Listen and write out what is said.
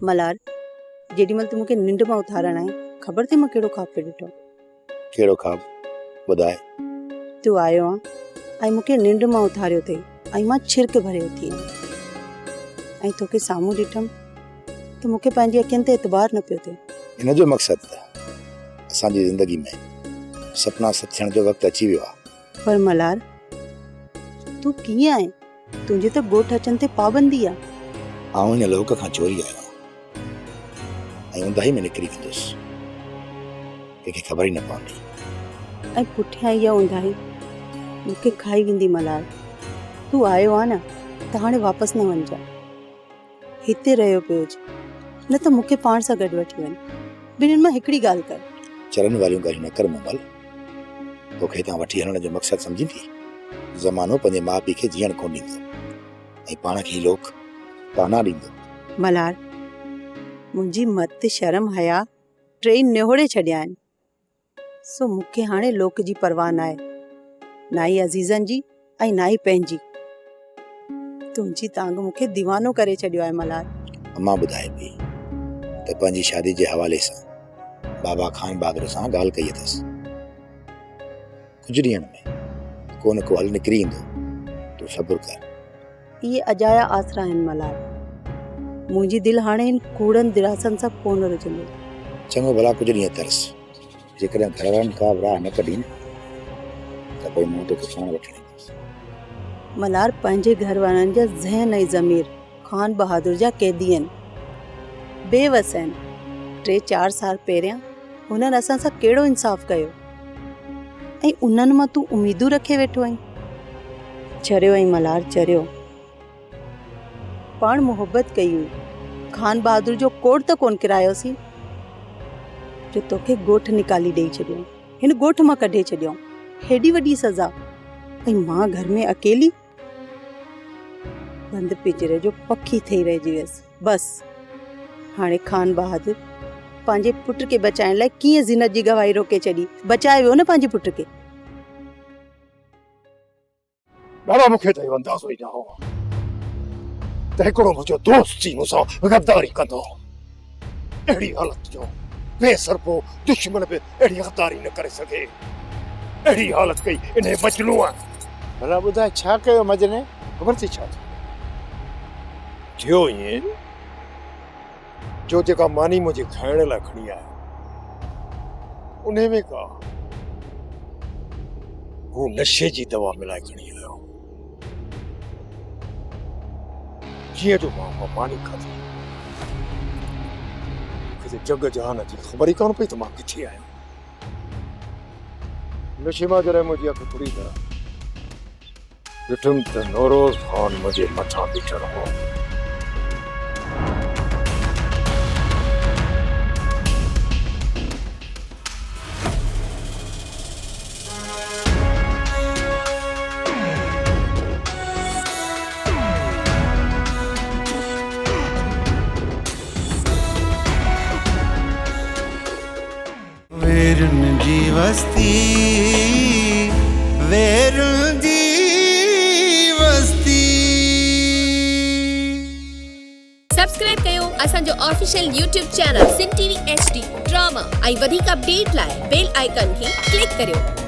मलार जेडीमल तू मूंखे निंड मां उथारण आहे ख़बर थी मां कहिड़ो ख़्वाब पियो ॾिठो? कहिड़ो ख़्वाब ॿुधाए। तू आयो आहे ऐं मूंखे निंड मां उथारियो अथई ऐं मां छिरक भरे उथी आहियां ऐं तोखे साम्हूं ॾिठमि त मूंखे पंहिंजी अखियुनि ते एतबार न पियो थिए। इन जो मक़सदु त असांजी ज़िंदगी में सपना सच थियण जो वक़्तु अची वियो आहे। पर मलार तू कीअं आहे? तुंहिंजे त ॻोठ अचनि ते पाबंदी आहे। आऊं हिन लोक खां चोरी आयो ऐं ऊंदाही में निकिरी वेंदुसि, कंहिंखे ख़बर ई न पवंदी। ऐं पुठियां इहा ऊंदाही मूंखे खाई वेंदी। मलार तू आयो आहे न त हाणे वापसि न वञिजांइ, हिते रहियो पियो हुजे, न त मूंखे पाण सां गॾु वठी वञ। ॿिन्हिनि मां हिकिड़ी ॻाल्हि कर। चरनि वारियूं ॻाल्हियूं न कर मोमल। तोखे हितां वठी हलण जो मक़सदु सम्झींदी? ज़मानो पंहिंजे माउ पीउ खे जीअण कोन ॾींदो ऐं पाण खे ई लोक ताना ॾींदो। मलार मुंहिंजी मत शर्म हया ट्रेन निहोड़े छॾिया आहिनि, सो मूंखे हाणे लोक जी परवाह न आहे, ना ई अज़ीज़नि जी ऐं ना ई पंहिंजी। तुंहिंजी तांग मूंखे दीवानो करे छॾियो आहे। मलार अम्मा ॿुधाए पई त पंहिंजी शादी जे हवाले सां बाबा खान बहादुर सां ॻाल्हि कई अथसि। कुझु ॾींहंनि में को न को हल निकिरी ईंदो, तूं सब्र कर। इहे अजाया आसरा आहिनि मलार। मुंहिंजी दिलि हाणे इन कूड़नि दिरासनि सां कोन रुझंदी। चङो भला कुझु ॾींहं तरस, जेकॾहिं घर वारनि खां राह न कढी न त पोइ मूं तोखे पाण वठी वेंदुसि। मलार पंहिंजे घर वारनि जा ज़हन ऐं ज़मीर खान बहादुर जा कैदी आहिनि, बेवस आहिनि। 3-4 साल पहिरियां हुननि असां सां कहिड़ो इंसाफ़ कयो ऐं उन्हनि मां तूं उमीदूं रखे वेठो आहीं। चरियो ऐं मलार चरियो। पाण मुहबत कई हुई, खान बहादुर जो कोड़ त कोन किरायोसीं जो तोखे ॻोठ निकाली ॾेई छॾियो, हिन ॻोठ मां कढे छॾियो। हेॾी वॾी सज़ा ऐं मां घर में अकेली बंदि पिंजरे जो पखी ठही रहिजी वियसि। बसि हाणे खान बहादुर पंहिंजे पुट खे बचाइण लाइ कीअं ज़िनत जी गवाही रोके छॾी। बचाए वियो न पंहिंजे पुट खे। बाबा मूंखे त इहो अंदाज़ो ई न हो त हिकिड़ो मुंहिंजो दोस्त जी मूंसां गद्दारी कंदो। अहिड़ी हालत जो बेसरपो दुश्मन बि अहिड़ी गद्दारी न करे सघे। अहिड़ी हालत कई इन मजनू आहे। भला ॿुधाए छा कयो मजने? ख़बर थी छा थियो? ईअं जो जेका मानी मुंहिंजे खाइण लाइ खणी आया उन में का हू नशे जी दवा मिलाए खणी आयो। जीअं जो मां मानी खाधी, मूंखे जग जहान जी ख़बर ई कोन पई त मां किथे आहियां। नशे मां जॾहिं मुंहिंजी अखि खुली त ॾिठुमि त नौरोज़ ख़ान मुंहिंजे मथां बीठल हो। वेरुन जी वस्ती, वेरुन जी वस्ती। सब्सक्राइब कयो असांजो ऑफिशियल YouTube चैनल सिन TV HD ड्रामा ऐं वधीक अपडेट लाइ बेल आइकन खे क्लिक करियो।